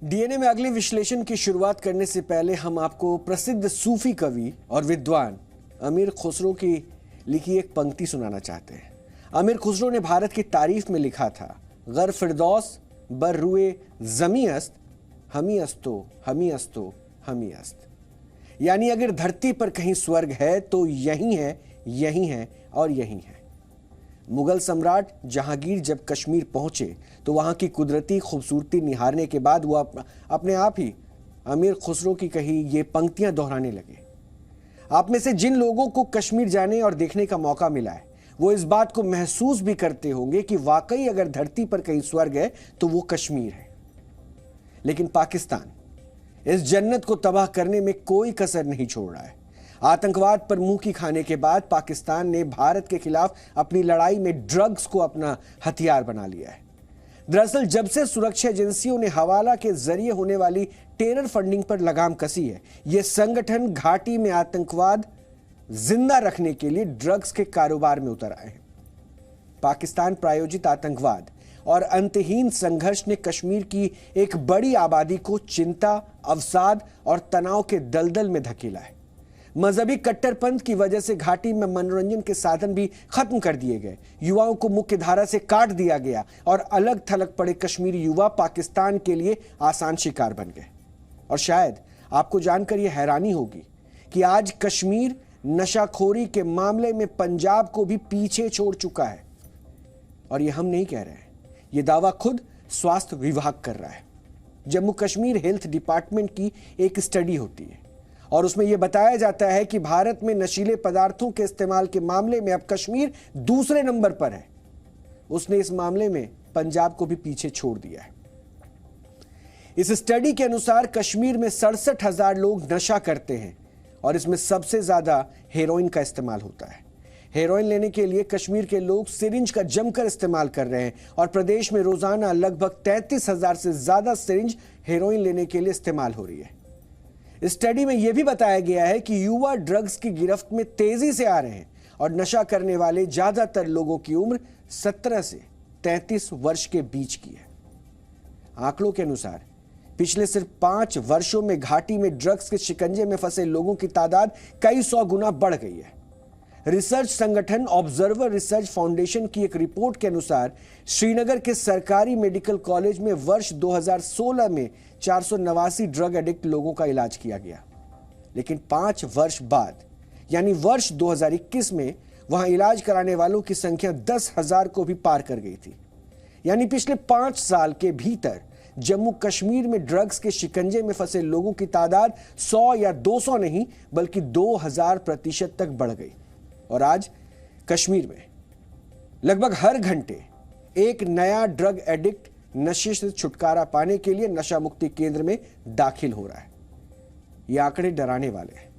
DNA में अगले विश्लेषण की शुरुआत करने से पहले हम आपको प्रसिद्ध सूफी कवि और विद्वान अमीर खुसरो की लिखी एक पंक्ति सुनाना चाहते हैं। अमीर खुसरो ने भारत की तारीफ में लिखा था, गर फिरदौस बर रुए जमी अस्त, हमी अस्तो हमी अस्तो हमी अस्त। यानी अगर धरती पर कहीं स्वर्ग है तो यही है, यही है और यही है। मुगल सम्राट जहांगीर जब कश्मीर पहुंचे तो वहां की कुदरती खूबसूरती निहारने के बाद वो अपने आप ही अमीर खुसरो की कही ये पंक्तियां दोहराने लगे। आप में से जिन लोगों को कश्मीर जाने और देखने का मौका मिला है वो इस बात को महसूस भी करते होंगे कि वाकई अगर धरती पर कहीं स्वर्ग है तो वो कश्मीर है। लेकिन पाकिस्तान इस जन्नत को तबाह करने में कोई कसर नहीं छोड़ रहा है। आतंकवाद पर मुंह की खाने के बाद पाकिस्तान ने भारत के खिलाफ अपनी लड़ाई में ड्रग्स को अपना हथियार बना लिया है। दरअसल जब से सुरक्षा एजेंसियों ने हवाला के जरिए होने वाली टेरर फंडिंग पर लगाम कसी है, यह संगठन घाटी में आतंकवाद जिंदा रखने के लिए ड्रग्स के कारोबार में उतर आए हैं। पाकिस्तान प्रायोजित आतंकवाद और अंतहीन संघर्ष ने कश्मीर की एक बड़ी आबादी को चिंता, अवसाद और तनाव के दलदल में धकेला है। मजहबी कट्टरपंथ की वजह से घाटी में मनोरंजन के साधन भी खत्म कर दिए गए, युवाओं को मुख्य धारा से काट दिया गया और अलग थलग पड़े कश्मीरी युवा पाकिस्तान के लिए आसान शिकार बन गए। और शायद आपको जानकर यह हैरानी होगी कि आज कश्मीर नशाखोरी के मामले में पंजाब को भी पीछे छोड़ चुका है। और यह हम नहीं कह रहे हैं, यह दावा खुद स्वास्थ्य विभाग कर रहा है। जम्मू कश्मीर हेल्थ डिपार्टमेंट की एक स्टडी होती है और उसमें यह बताया जाता है कि भारत में नशीले पदार्थों के इस्तेमाल के मामले में अब कश्मीर दूसरे नंबर पर है। उसने इस मामले में पंजाब को भी पीछे छोड़ दिया है। इस स्टडी के अनुसार कश्मीर में 67,000 लोग नशा करते हैं और इसमें सबसे ज्यादा हेरोइन का इस्तेमाल होता है। हेरोइन लेने के लिए कश्मीर के लोग सिरिंज का जमकर इस्तेमाल कर रहे हैं और प्रदेश में रोजाना लगभग 33,000 से ज्यादा सिरिंज हेरोइन लेने के लिए इस्तेमाल हो रही है। स्टडी में यह भी बताया गया है कि युवा ड्रग्स की गिरफ्त में तेजी से आ रहे हैं और नशा करने वाले ज्यादातर लोगों की उम्र 17 से 33 वर्ष के बीच की है। आंकड़ों के अनुसार पिछले सिर्फ 5 वर्षों में घाटी में ड्रग्स के शिकंजे में फंसे लोगों की तादाद कई सौ गुना बढ़ गई है। रिसर्च संगठन ऑब्जर्वर रिसर्च फाउंडेशन की एक रिपोर्ट के अनुसार श्रीनगर के सरकारी मेडिकल कॉलेज में वर्ष 2016 में 489 ड्रग एडिक्ट लोगों का इलाज किया गया, लेकिन 5 वर्ष बाद यानी वर्ष 2021 में वहां इलाज कराने वालों की संख्या 10,000 को भी पार कर गई थी। यानी पिछले 5 साल के भीतर जम्मू कश्मीर में ड्रग्स के शिकंजे में फंसे लोगों की तादाद 100 या 200 नहीं बल्कि 2000% तक बढ़ गई। और आज कश्मीर में लगभग हर घंटे एक नया ड्रग एडिक्ट नशे से छुटकारा पाने के लिए नशा मुक्ति केंद्र में दाखिल हो रहा है। ये आंकड़े डराने वाले हैं,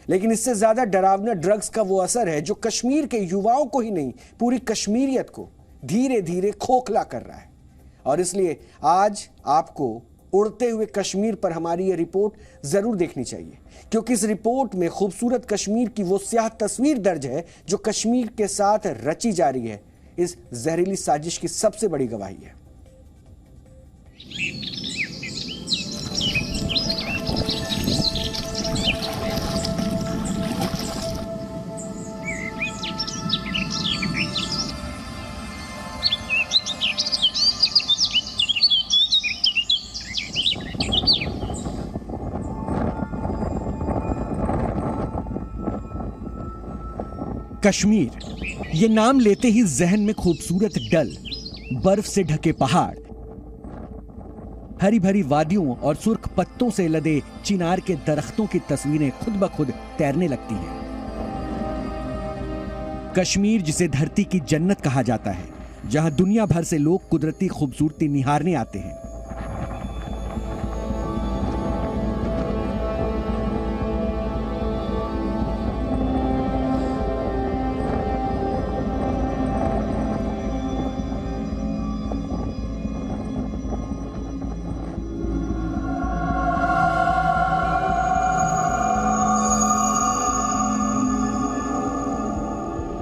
लेकिन इससे ज्यादा डरावना ड्रग्स का वो असर है जो कश्मीर के युवाओं को ही नहीं पूरी कश्मीरियत को धीरे धीरे खोखला कर रहा है। और इसलिए आज आपको उड़ते हुए कश्मीर पर हमारी ये रिपोर्ट जरूर देखनी चाहिए, क्योंकि इस रिपोर्ट में खूबसूरत कश्मीर की वो स्याह तस्वीर दर्ज है जो कश्मीर के साथ रची जा रही है इस जहरीली साजिश की सबसे बड़ी गवाही है। कश्मीर, ये नाम लेते ही जहन में खूबसूरत डल, बर्फ से ढके पहाड़, हरी भरी वादियों और सुर्ख पत्तों से लदे चिनार के दरख्तों की तस्वीरें खुद ब खुद तैरने लगती हैं। कश्मीर, जिसे धरती की जन्नत कहा जाता है, जहां दुनिया भर से लोग कुदरती खूबसूरती निहारने आते हैं।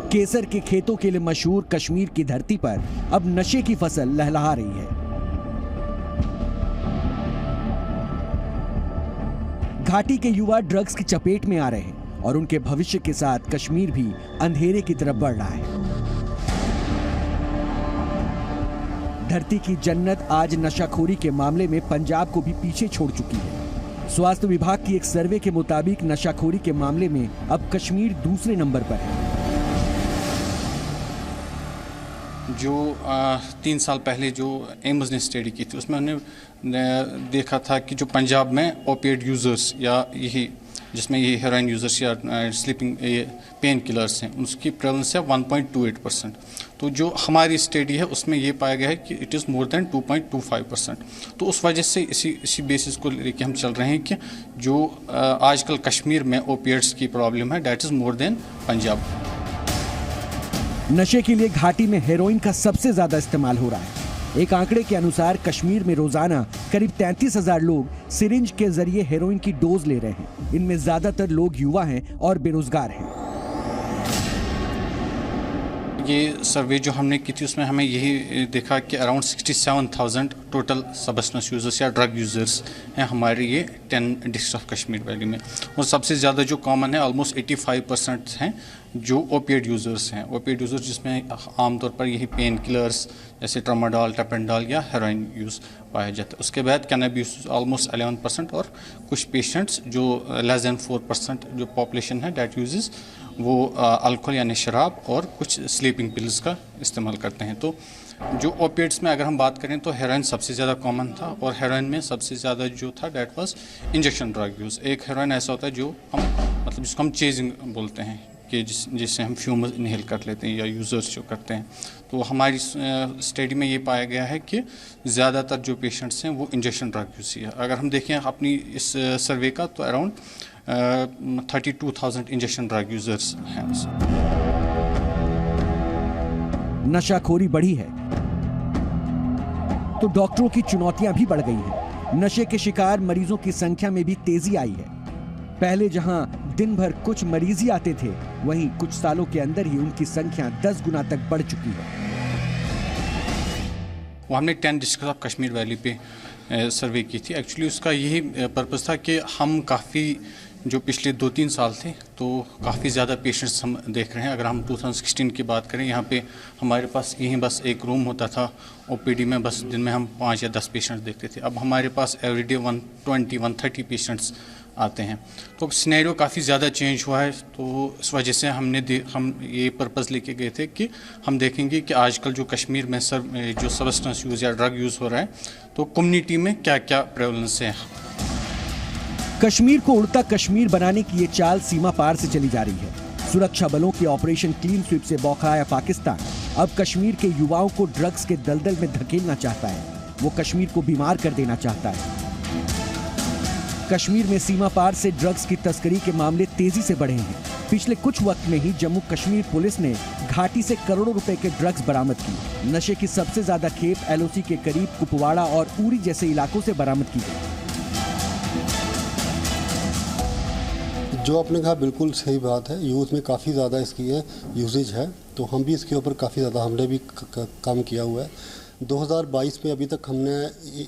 केसर के खेतों के लिए मशहूर कश्मीर की धरती पर अब नशे की फसल लहलहा रही है। घाटी के युवा ड्रग्स की चपेट में आ रहे हैं और उनके भविष्य के साथ कश्मीर भी अंधेरे की तरफ बढ़ रहा है। धरती की जन्नत आज नशाखोरी के मामले में पंजाब को भी पीछे छोड़ चुकी है। स्वास्थ्य विभाग की एक सर्वे के मुताबिक नशाखोरी के मामले में अब कश्मीर दूसरे नंबर पर है। जो 3 साल पहले जो एम्स ने स्टडी की थी उसमें हमने देखा था कि जो पंजाब में ओपिएड यूज़र्स या यही जिसमें ये हेरोइन यूज़र्स या स्लीपिंग पेन किलर्स हैं उसकी प्रेवलेंस है 1.28%। तो जो हमारी स्टडी है उसमें ये पाया गया है कि इट इज़ मोर देन 2.25%। तो उस वजह से इसी बेसिस को लेके हम चल रहे हैं कि जो आजकल कश्मीर में ओपिएड्स की प्रॉब्लम है that is more than Punjab. नशे के लिए घाटी में हेरोइन का सबसे ज्यादा इस्तेमाल हो रहा है। एक आंकड़े के अनुसार कश्मीर में रोजाना करीब 33,000 लोग सिरिंज के जरिए हेरोइन की डोज ले रहे हैं। इनमें ज्यादातर लोग युवा हैं और बेरोजगार हैं। ये सर्वे जो हमने की थी उसमें हमें यही देखा कि अराउंड 67,000 टोटल सबस्टेंस यूजर्स या ड्रग यूजर्स हैं हमारे ये 10 डिस्ट्रिक्ट ऑफ कश्मीर वैली में। और सबसे ज़्यादा जो कॉमन है ऑलमोस्ट 85% हैं जो ओपिएड यूज़र्स हैं। ओपिएड यूज़र्स जिसमें आमतौर पर यही पेन किलर्स जैसे ट्रामाडोल, टपेंडोल या हेरोइन यूज़ पाया जाता है। उसके बाद कैनाबिस ऑलमोस्ट 11% और कुछ पेशेंट्स जो लेस दैन 4% जो पॉपुलेशन है डेट यूजेस वो अल्कोहल यानी शराब और कुछ स्लीपिंग पिल्स का इस्तेमाल करते हैं। तो जो ओपिएड्स में अगर हम बात करें तो हेरोइन सबसे ज़्यादा कॉमन था और हेरोइन में सबसे ज़्यादा जो था that was injection drug use. एक हेरोइन ऐसा होता है जो हम मतलब जिसको हम चेजिंग बोलते हैं कि जिससे हम फ्यूम इनहेल कर लेते हैं या यूज़र्स जो करते हैं। तो हमारी स्टडी में ये पाया गया है कि ज़्यादातर जो पेशेंट्स हैं वो इंजेक्शन ड्रग यूज़ है। अगर हम देखें अपनी इस सर्वे का तो अराउंड 32,000 इंजेक्शन ड्रग यूज़र्स हैं। नशाखोरी बढ़ी है तो डॉक्टरों की चुनौतियां भी बढ़ गई हैं। नशे के शिकार मरीजों की संख्या में भी तेजी आई है। पहले जहां दिन भर कुछ मरीज ही आते थे, वहीं कुछ सालों के अंदर ही उनकी संख्या 10 गुना तक बढ़ चुकी है। वो हमने 10 डिस्ट्रिक्ट ऑफ कश्मीर वैली पे सर्वे की थी। एक्चुअली उसका यही पर्पस था कि हम काफ़ी जो पिछले 2-3 साल थे तो काफ़ी ज़्यादा पेशेंट्स हम देख रहे हैं। अगर हम 2016 की बात करें यहाँ पे हमारे पास यहीं बस एक रूम होता था ओपीडी में, बस दिन में हम 5 या 10 पेशेंट्स देखते थे। अब हमारे पास एवरीडे 120-130 पेशेंट्स आते हैं। तो सिनेरियो काफ़ी ज़्यादा चेंज हुआ है। तो इस वजह से हम ये पर्पज़ लेके गए थे कि हम देखेंगे कि आजकल जो कश्मीर में जो सबस्टेंस यूज़ या ड्रग यूज़ हो रहा है तो कम्युनिटी में क्या क्या प्रेवलेंस है। कश्मीर को उड़ता कश्मीर बनाने की ये चाल सीमा पार से चली जा रही है। सुरक्षा बलों के ऑपरेशन क्लीन स्वीप से बौखलाया पाकिस्तान अब कश्मीर के युवाओं को ड्रग्स के दलदल में धकेलना चाहता है। वो कश्मीर को बीमार कर देना चाहता है। कश्मीर में सीमा पार से ड्रग्स की तस्करी के मामले तेजी से बढ़े हैं। पिछले कुछ वक्त में ही जम्मू कश्मीर पुलिस ने घाटी से करोड़ों रुपए के ड्रग्स बरामद किए। नशे की सबसे ज्यादा खेप एलओसी के करीब कुपवाड़ा और उरी जैसे इलाकों से बरामद की गई। जो आपने कहा बिल्कुल सही बात है। यूथ में काफ़ी ज़्यादा इसकी यूजेज है, तो हम भी इसके ऊपर काफ़ी ज़्यादा हमने भी काम किया हुआ है। 2022 में अभी तक हमने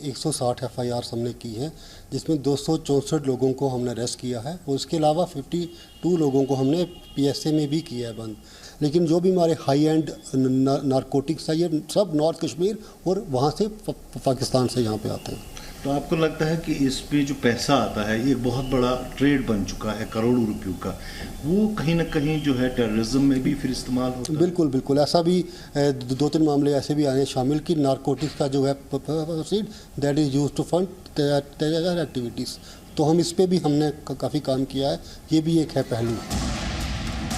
160 FIR हमने की है, जिसमें 264 लोगों को हमने अरेस्ट किया है और उसके अलावा 52 लोगों को हमने PSA में भी किया है बंद। लेकिन जो भी हमारे हाई एंड नारकोटिक्स है ये सब नॉर्थ कश्मीर और वहाँ से पाकिस्तान से यहाँ पे आते हैं। तो आपको लगता है कि इस पे जो पैसा आता है ये बहुत बड़ा ट्रेड बन चुका है करोड़ों रुपयों का, वो कहीं ना कहीं जो है टेररिज्म में भी फिर इस्तेमाल होता है? बिल्कुल बिल्कुल, ऐसा भी 2-3 मामले ऐसे भी आए शामिल कि नारकोटिक्स का जो है proceed that is used to fund terror activities. तो हम इस पे भी हमने काफ़ी काम किया है, ये भी एक है पहलू।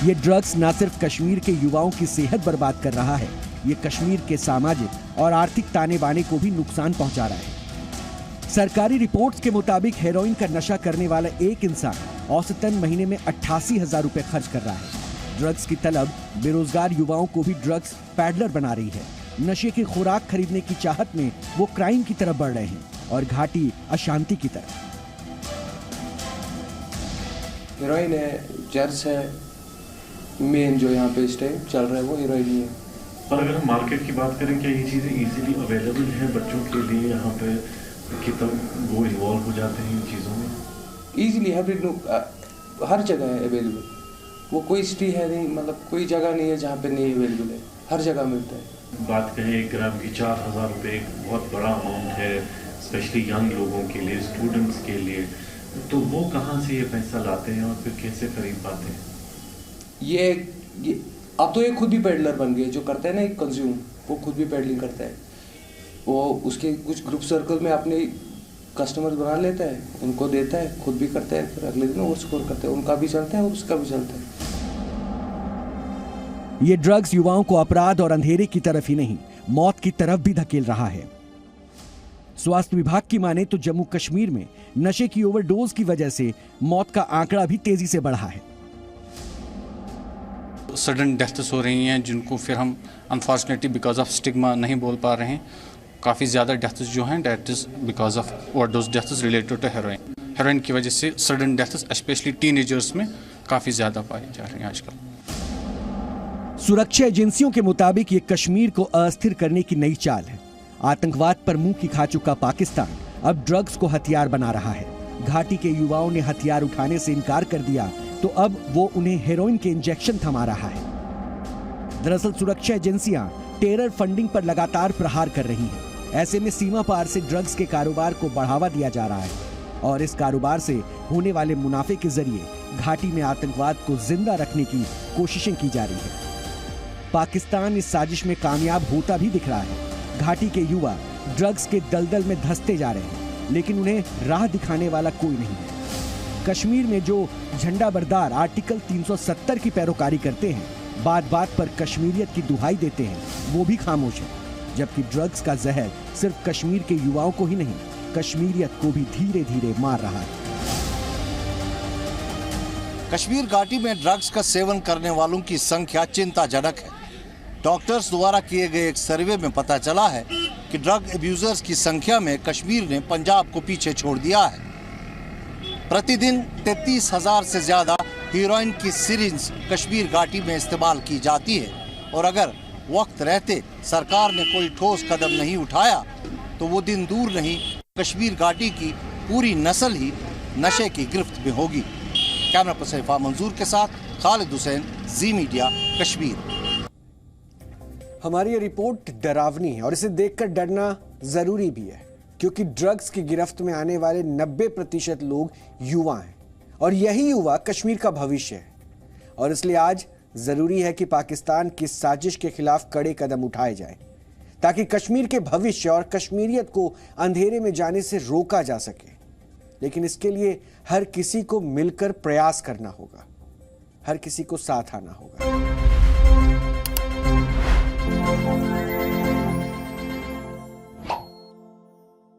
ये ड्रग्स न सिर्फ कश्मीर के युवाओं की सेहत बर्बाद कर रहा है, ये कश्मीर के सामाजिक और आर्थिक ताने बाने को भी नुकसान पहुंचा रहा है। सरकारी रिपोर्ट्स के मुताबिक हेरोइन का नशा करने वाला एक इंसान औसतन महीने में 88,000 रुपए खर्च कर रहा है। ड्रग्स की तलब बेरोजगार युवाओं को भी ड्रग्स पैडलर बना रही है। नशे की खुराक खरीदने की चाहत में वो क्राइम की तरफ बढ़ रहे हैं और घाटी अशांति की तरफ। हीरोइन है, चर्च है, मेन जो यहाँ पे इस टाइम चल रहा है वो हीरोइन ही है। पर अगर हम मार्केट की बात करें, क्या ये चीज़ें इजीली अवेलेबल हैं बच्चों के लिए यहाँ पे कि तब वो इन्वॉल्व हो जाते हैं इन चीज़ों में? ईजिली हर जगह है अवेलेबल। वो कोई सिटी है नहीं, मतलब कोई जगह नहीं है जहाँ पे नहीं अवेलेबल है, हर जगह मिलता है। बात करें 1 ग्राम की 4000 रुपये एक बहुत बड़ा अमाउंट है, स्पेशली यंग लोगों के लिए, स्टूडेंट्स के लिए। तो वो कहाँ से ये पैसा लाते हैं और फिर कैसे खरीद पाते हैं? ये अब तो ये खुद भी पेडलर बन गए, जो करते हैं ना कंज्यूम, वो खुद भी पेडलिंग करता है। वो उसके कुछ ग्रुप सर्कल में अपने कस्टमर बना लेता है, उनको देता है, खुद भी करता है, फिर अगले दिन और स्कोर करते हैं, उनका भी चलता है और उसका भी चलता है। ये ड्रग्स युवाओं को अपराध और अंधेरे की तरफ ही नहीं, मौत की तरफ भी धकेल रहा है। स्वास्थ्य विभाग की माने तो जम्मू कश्मीर में नशे की ओवरडोज की वजह से मौत का आंकड़ा भी तेजी से बढ़ा है। सडन डेथ्स हो रही हैं जिनको फिर हम अनफॉर्चुनेटली बिकॉज ऑफ स्टिग्मा नहीं बोल पा रहे हैं। काफ़ी ज़्यादा डेथ्स जो हैं that is because of overdose deaths related to heroin. Heroin की वजह से सडन डेथ्स स्पेशली टीनेजर्स में काफ़ी ज़्यादा पाई जा रही हैं आजकल। सुरक्षा एजेंसियों के मुताबिक ये कश्मीर को अस्थिर करने की नई चाल है। आतंकवाद पर मुंह की खा चुका पाकिस्तान अब ड्रग्स को हथियार बना रहा है। घाटी के युवाओं ने हथियार उठाने से इनकार कर दिया तो अब वो उन्हें हेरोइन के इंजेक्शन थमा रहा है। दरअसल सुरक्षा एजेंसियां टेरर फंडिंग पर लगातार प्रहार कर रही हैं। ऐसे में सीमा पार से ड्रग्स के कारोबार को बढ़ावा दिया जा रहा है और इस कारोबार से होने वाले मुनाफे के जरिए घाटी में आतंकवाद को जिंदा रखने की कोशिशें की जा रही है। पाकिस्तान इस साजिश में कामयाब होता भी दिख रहा है। घाटी के युवा ड्रग्स के दलदल में धंसते जा रहे हैं, लेकिन उन्हें राह दिखाने वाला कोई नहीं है। कश्मीर में जो झंडा बरदार आर्टिकल 370 की पैरोकारी करते हैं, बात बात पर कश्मीरियत की दुहाई देते हैं, वो भी खामोश है। जबकि ड्रग्स का जहर सिर्फ कश्मीर के युवाओं को ही नहीं, कश्मीरियत को भी धीरे धीरे मार रहा है। कश्मीर घाटी में ड्रग्स का सेवन करने वालों की संख्या चिंताजनक है। डॉक्टर्स द्वारा किए गए एक सर्वे में पता चला है कि ड्रग एब्यूजर्स की संख्या में कश्मीर ने पंजाब को पीछे छोड़ दिया है। प्रतिदिन 33,000 से ज्यादा हीरोइन की सिरिंज कश्मीर घाटी में इस्तेमाल की जाती है और अगर वक्त रहते सरकार ने कोई ठोस कदम नहीं उठाया तो वो दिन दूर नहीं, कश्मीर घाटी की पूरी नस्ल ही नशे की गिरफ्त में होगी। कैमरा पर्सन इरफान मंजूर के साथ खालिद हुसैन, जी मीडिया, कश्मीर। हमारी ये रिपोर्ट डरावनी है और इसे देखकर डरना जरूरी भी है, क्योंकि ड्रग्स की गिरफ्त में आने वाले 90% लोग युवा हैं और यही युवा कश्मीर का भविष्य है। और इसलिए आज जरूरी है कि पाकिस्तान की साजिश के खिलाफ कड़े कदम उठाए जाएं, ताकि कश्मीर के भविष्य और कश्मीरियत को अंधेरे में जाने से रोका जा सके। लेकिन इसके लिए हर किसी को मिलकर प्रयास करना होगा, हर किसी को साथ आना होगा।